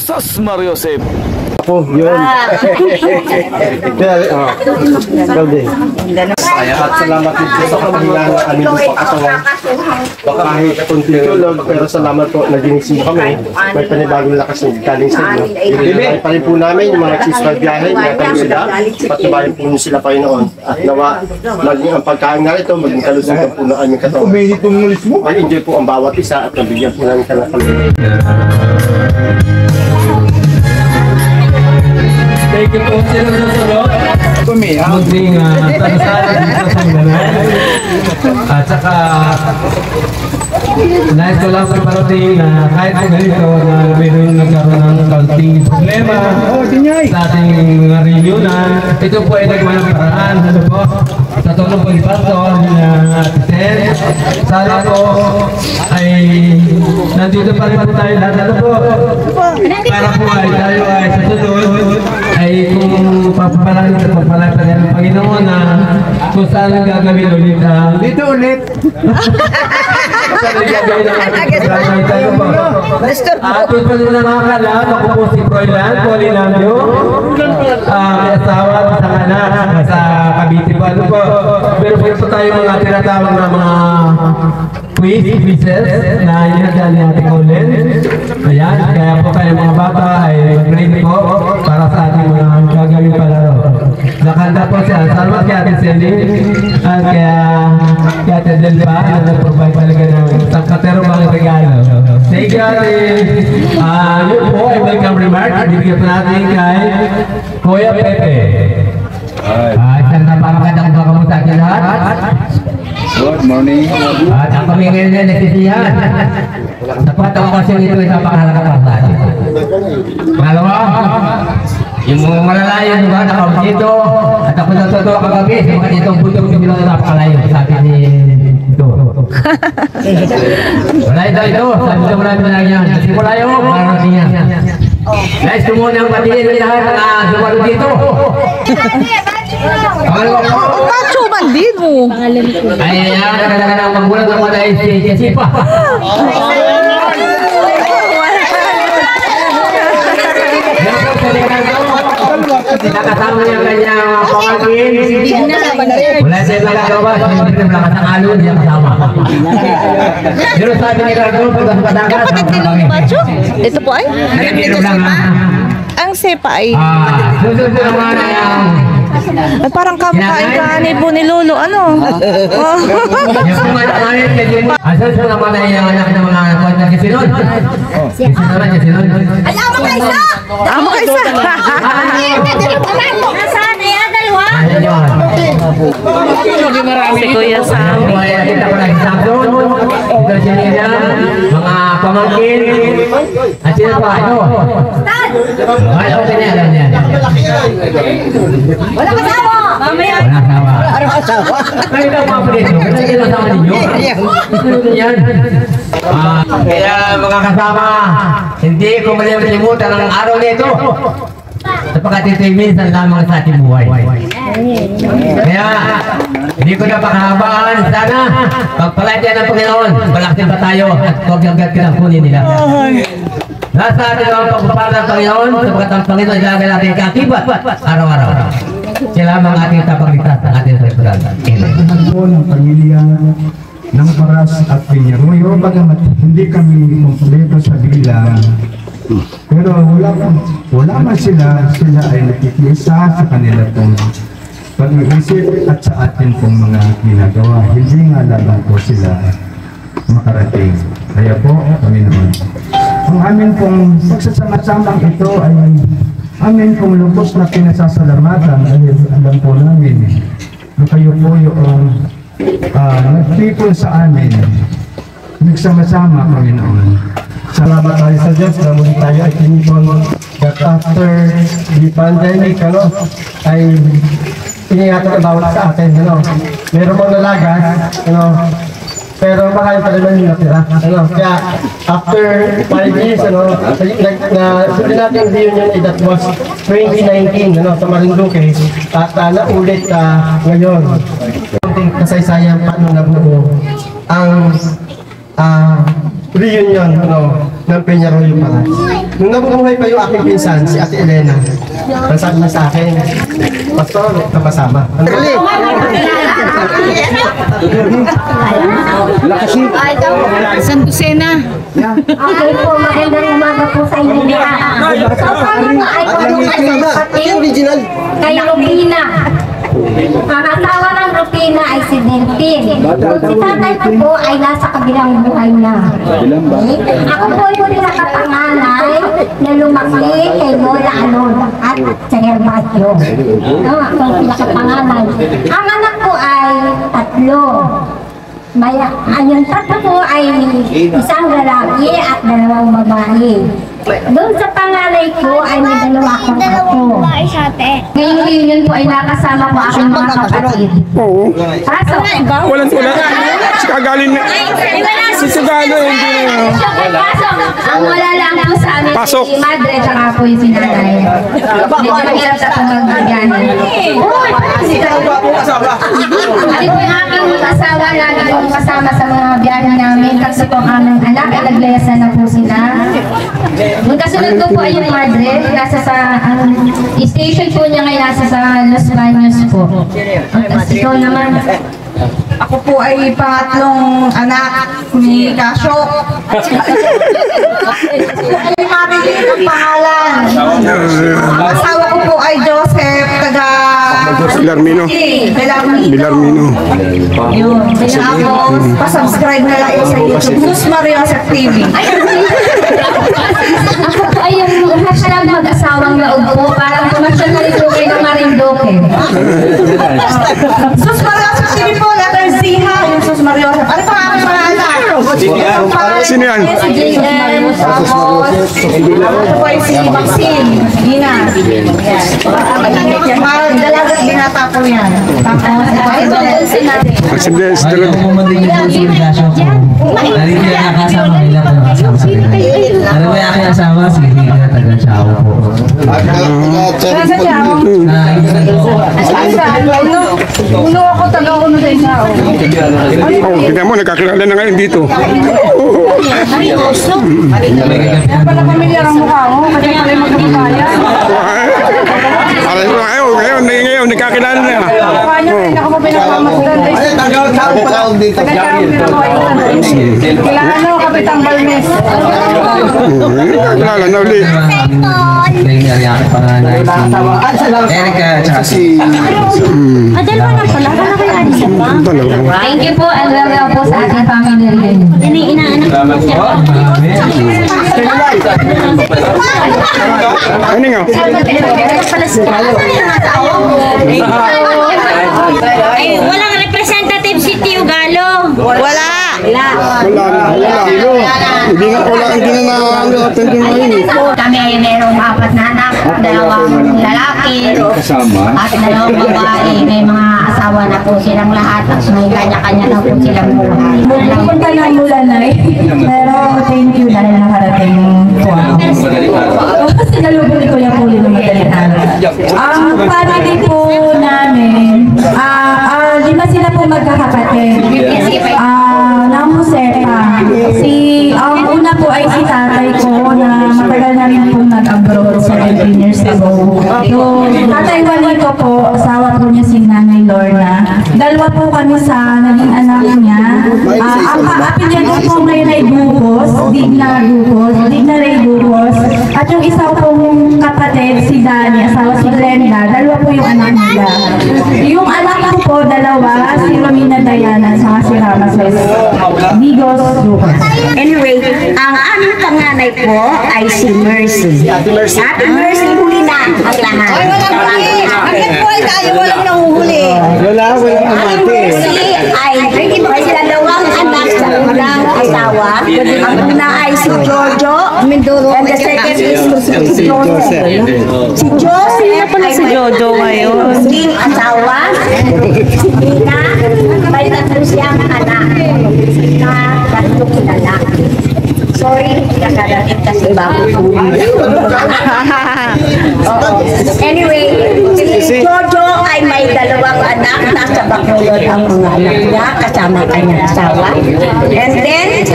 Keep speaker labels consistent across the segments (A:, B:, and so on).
A: Sus Mariosep.
B: Ako, yun. At salamat dito sa panghilaan ng aming pagkatawan. Baka kahit kunti tulog, pero salamat po na ginising kami. May panibagong lakas ng galing sa inyo. Ibigay pa rin po namin yung mga nagsisipag biyahe, natayo sila, patubayan po sila pa noon. At nawa, maging ang pagkain nga ito, maging kalusugan po ng aming katawan. Mag-enjoy po ang bawat isa at nabigyan po namin ka ng kalusugan.
C: Thank you po sila sa sunod. Munting talusanan dito sa Mindanao. At saka nais ko lang parating na kahit na ganito na mayroon nagkaroon ng kaunting problema sa ating mga reunion. Ito po ay nagawang paraan. Ano po? Sa tulong po ni Pastor na Atisen. Sana po ay nandito pa rin po tayo lahat. Ano po? Para po ay tayo ay sa sunod ay kung papapalain sa papalain pa ng Panginoon na kung saan ang gagawin ulit dito ulit. At kung pa nila nakakala, ako po si Froilan Polinambio, asawa at isang anak sa Cavite po. Ano po? Pero po tayo mga tinatawag na mga quizzes na inadali natin ulit. Ayan, kaya po kayo mga bata ay mag-ready po para sa ating mga gagawin palaro. Nakanda po siya. Salamat kay Ate Celine at kaya Ate Delba na nag-provide talaga ng isang katerong regalo. Thank you, Ate. Yun po ay welcome remark. Bibigyan po natin kay Kuya Pepe. Isang napakagandang pagkamusta sa lahat.
D: Good morning.
C: At ang pamingin niya nagsisihan. Sapat ang okasyon ito ay napakahalaga para sa atin. Pangalawa, yung mga malalayo, diba, nakapag dito, at ako natutuwa kagabi, sa mga ditong bundok, hindi lang napakalayo, sabi ni ito. Wala ito, sabi ito marami na yan. Kasi malayo, marami niya. Guys, tumuna ang patingin ng lahat na sumalo dito.
E: Macho man din mo.
C: Ay, kadang-kadang magbulat ang mga si Sipa. Nakasama niya kanyang pamangkin. Wala siya magagawa. Siyempre malakas ang alon niya kasama. Pero sabi ni Cardo, pagkakadagas.
E: Ito po ay? Ang sepa ay?
C: Susunod naman ay
E: ay parang kamakain ka po ni Lolo, ano?
C: Asan sa naman ay ang anak ng mga anak na Kisinod? Kisinod.
F: Alam mo ka isa!
E: Amo ka isa!
F: Nasaan na yan, dalawa?
E: Si Kuya Sam.
C: Kita ko lagi Samson. Ito si Nina. Mga pamangkin. At sino pa? Ito. Ay, okay na yan.
F: Wala kasama! Mamaya!
C: Wala kasama. Kayo na mga preso. Kaya sino kasama ninyo? Yan. Kaya mga kasama, hindi ko malimutan ang araw nito. Sapagkat ito'y minsan lamang sa ating buhay. Kaya, hindi ko napakahabaan. Sana, pagpalagyan ng Panginoon, palaksin pa tayo at huwag agad kinampunin nila. Nasa atin ang pagpapala ng Panginoon, sapagkat ang Panginoon ilagay natin katibat araw-araw. Sila ang ating tapagligtas ng ating restaurant.
D: Ang po ng pamilya ng Paras at Pinyaruyo, bagamat hindi kami kumpleto sa bilang, pero wala man sila ay nakikiisa sa kanila pong pag-iisip at sa atin pong mga ginagawa. Hindi nga lamang po sila makarating. Kaya po, kami naman. Ang amin pong pagsasama-samang ito ay amin pong lubos na pinasasalamatan dahil alam po namin na kayo po yung nagpipol sa amin. Nagsama-sama kami noon. Salamat tayo sa Diyos na muli tayo ay tinipon that after the pandemic, ay iningatan na bawat sa atin, meron pong nalagas, pero makain pa naman yung natira. Kaya after 5 years, sundin natin yung reunion that was 2019 sa Marinduque at naulit ngayon. Kasaysayan paano nabuo ang reunion
B: ng Peñarroyo Paras. Nung nabubuhay pa yung aking pinsan, si Ate Elena, ang sabi niya sa akin, Pastor, kapasama. Ang galing!
E: San Lucena.
F: Okay po, magandang umaga po sa inyo lahat. So, kami po ay
B: Yung original.
F: kay Rufina. Ang asawa ng Rufina ay si Delphin. Kung si tatay ko po ay nasa kabilang buhay na. Ako po ay huli nakapanganay na lumaki kay Lola Anon at sa Herbatio. Ako ang pinakapanganay. Ang anak ko ay 3. Yung tatlo po ay isang lalaki at 2 babae. Doon sa panganay ko ay may 2 akong apo. Ngayong reunion po ay nakasama ko aking mga kapatid. Kaso,
A: Walang Kagaling na. Si Sugalo, hindi na.
F: ang wala lang po sa amin
A: Pasok.
F: si Madre tsaka po yung sinanay. Medyo mahirap sa pamagbigyanan. Hindi po yung aking asawa lagi po kasama sa mga biyahe namin kasi po ang aming anak ay naglayasan na po sila. Yung kasunod ko po ay yung Madre, nasa sa station po niya ngayon nasa sa Los Baños po. Tapos ikaw naman.
E: Ako po ay pangatlong anak ni Kasyo. Ay Marilyn ang pangalan. Ang asawa ko po ay Joseph, taga
A: Bilarmino. Bilarmino.
E: Yun. Tapos, pasubscribe na lang sa YouTube. Sus Maria sa TV.
F: Ako po ay yung hashtag mag-asawang laog po. Parang pumasyon na rin po kayo ng Marindoke.
E: Sus Maria sa TV po, letter Z ha. Yung Sus Maria. Ano pa ang pangalan?
A: Sino yan?
E: Si JM. Tapos, ako po ay si Maxine. Ina. Parang dalagat binata po yan. Tapos, ito ay sinabi.
A: Sige, sige.
C: Ayaw ko manding yung puso ng gasyo ko. Narinig na nakasama nila kung nakasama sa nila. Alam mo yung aking asawa, si Hina taga Chao po.
E: Uno ako, taga-uno sa isa.
A: Oh, tingnan mo, nagkakilala na ngayon dito.
E: Pala pamilyar ang mukha mo, kasi pala yung magkakaya.
A: Ngayon, nagkakilala na.
E: Mukha niya, hindi ako pinapamasagan. Kailangan mo, Kapitang Balmes.
A: Nagkakilala na ulit.
C: Ngayon, yung aking panganay, si Erica, tsaka si...
F: Dalawa na pala. Wala kayo alis pa. Thank you po. And welcome po sa ating family reunion. Yan yung inaanak ko siya.
A: Ano nga?
F: Ay, walang representative si Tio Galo.
E: Wala!
A: Hindi na na-attend yung ngayon.
F: Kami ay mayroong 4 na anak, 2 lalaki, at 2 babae. May mga asawa na po silang lahat at may kanya-kanya na po silang buhay.
E: Pupunta ng Mulanay, pero thank you dahil nakarating po ako. Sinalubong ko yung huli ng madaling araw. Ang family po namin, 5 sila po magkakapatid. Ng Josepa. Ang una po ay si tatay ko na matagal na rin po nag-abroad 17 years ago. Yung tatay Walito po, asawa po niya si Nanay Lorna. 2 po kami sa naging anak niya. Ang apelyido po may Ray Bukos, Digna Ray Bukos. At yung isa pong kapatid, si Dani, asawa si Glenda, 2 po yung anak nila. Yung anak ko po, 2, si Romina Diana, at si Ramases Digos Lucas.
G: Anyway, ang aming panganay po ay si Mercy. Ate Mercy, huli na ang lahat. Ay, walang huli. Bakit po ay tayo walang nanguhuli?
B: Walang
G: Ang Mercy ay may 2 anak sa unang asawa. Ang una ay si Jojo Mindoro and the second is si Joseph. Si Joseph ay si Jojo ngayon. Ding asawa. Si Tina, may 3 siyang anak. Na 3 kilala. Sorry, nakarating kasi bago po. Anyway, si Jojo ay may dalawang anak. Nasa Bacolod ang mga anak niya kasama kanyang asawa. And then,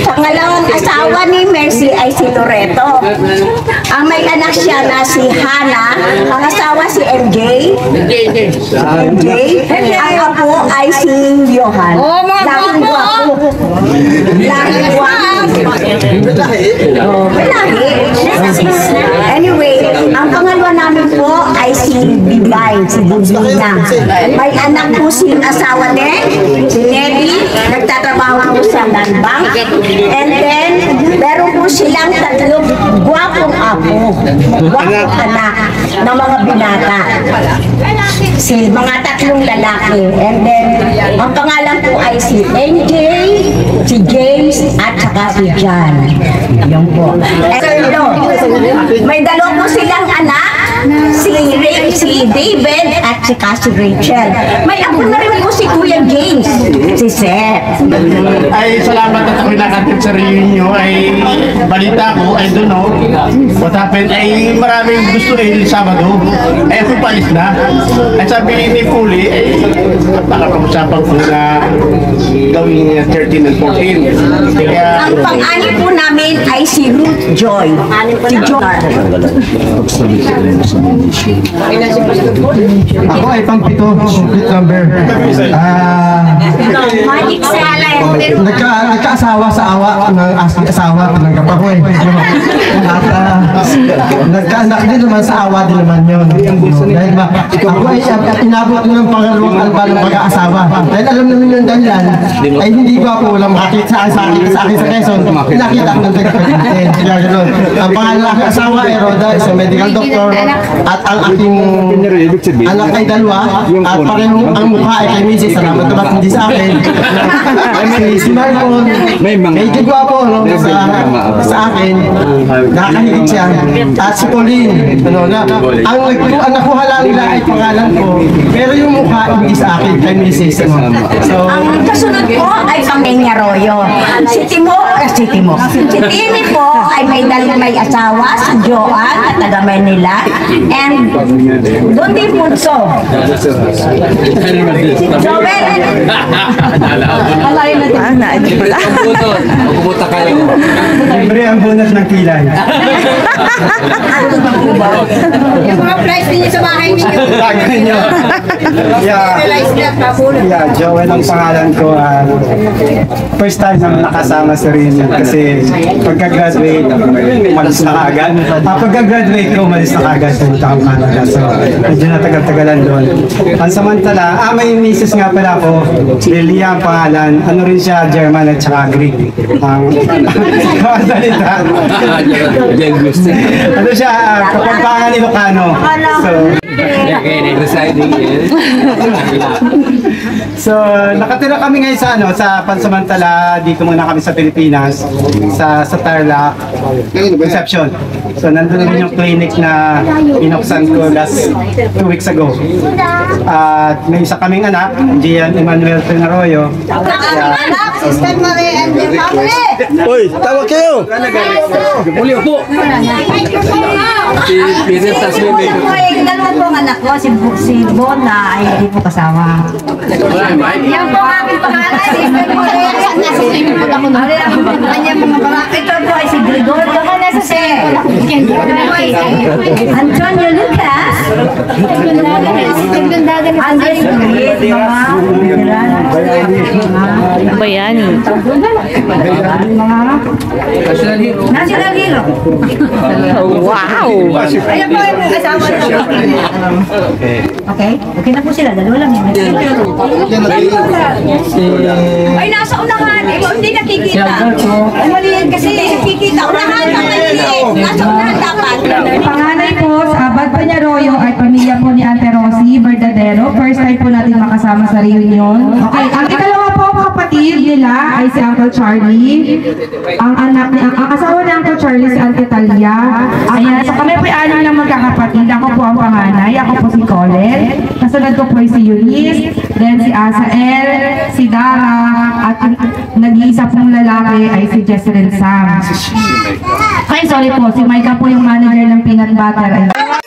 G: pangalawang asawa ni Mercy ay si Loreto. Ang may anak siya na si Hannah, ang asawa si MJ. Ang apo ay si Johan. Lahing guwapo. Lahing guwapo. Malahi. Anyway, ang pangalawa namin po ay si Bibay, si Bibina. May anak po si asawa din, si Nebby, nagtatrabaho po sa Land Bank. And then, meron po silang tatlong gwapong apo, gwapong anak ng mga binata. Mga tatlong lalaki. And then, ang pangalan po ay si NJ, si James, at saka si John. Yan po. May dalawa po silang anak, si David at si Rachel. May apo na rin po si Kuya James, si Seth.
B: Ay, salamat at ako'y nakatip sa reunion ay balita ko, I don't know what happened, ay maraming gusto Sabado, ay ako palis na. Ay sabi ni Puli, baka pag-usapan ko na gawing 13 and 14. Kaya,
G: ang pang-ani po namin ay si Ruth Joy. Si Joy.
D: Ako ay pang-pito, complete number. Nagkaasawa sa awa ng asawa ng kapako eh. At nagkaanak din naman sa awa din naman yun. Dahil ako ay inabot ko ng pangalawang alba ng pag-aasawa. Dahil alam namin yung dahilan, ay hindi ko ako walang makakita sa akin sa Quezon. Nakita ko ng tagpapitin. Ang pangalawang asawa ay Roda, isang medical doctor. At ang aking anak ay dalawa. At parehong ang mukha ay kay Mrs. Salamat naman hindi sa akin. Si Marlon, medyo gwapo sa akin. Nakakahigit siya. At si Pauline, ang nakuha lang nila ay pangalan ko. Pero yung mukha hindi sa akin kay Mrs. So,
G: ang kasunod po ay Pamenya Royo. Si Timmy po ay may asawa, si Joan, at taga Manila. And doon din punso. Si Joel.
C: Pumunta kayo.
D: libre ang bonus ng kilay.
F: Yung mga price ninyo sa bahay ninyo.
D: Tagay nyo. Yeah, Joel ang pangalan ko. First time na nakasama sa reunion kasi pagka-graduate, umalis na kaagad. Pagka-graduate ko, umalis na kaagad. Pumunta akong Canada. So, medyo natagal-tagalan doon. Pansamantala, may misis nga pala ako. Lilia ang pangalan. Ano rin siya, German at saka Greek. Ang kasalita. Ano siya, kapampangan Ilocano. So, nakatira kami ngayon sa pansamantala, dito muna kami sa Pilipinas, sa Tarlac, Concepcion. So, nandun din yung clinic na binuksan ko last 2 weeks ago. At may isa kaming anak, Gian Emmanuel Penaroyo.
F: Sister Marie and the family.
B: Uy, tawag kayo!
C: Muli po. Si Peter Tasmini.
E: Dalawa po ang anak ko, si Bona ay hindi po kasama.
F: Yan po ang aking pangalan. Sister Marie.
E: Ito po ay si Gregorio Canese. Antonio Lucas. Andres Luis, mga
H: Bayani.
E: National Hero.
H: Wow!
E: Ayan po yung kasama nyo. Okay? Okay na po sila. Dalawa lang yun.
G: Ay, nasa unahan. Hindi nakikita. Ay, maliit kasi nakikita. Unahan ang maliit. Nasa unahan dapat.
E: Panganay po, sa Abad Peñarroyo ay pamilya po ni Ate Rosie Verdadero. First time po natin makasama sa reunion. Okay, ang ikalawa po kapatid nila ay si Uncle Charlie. Ang asawa ni Uncle Charlie si Auntie Talia. Ayan, so kami po ay anim ng magkakapatid. Ako po ang panganay. Ako po si Colin. Kasunod ko po ay si Eunice. Then si Asael, si Dara, at nag-iisa pong lalaki ay Jesselyn Sam. Ay, sorry po, si Micah po yung manager ng Peanut Butter.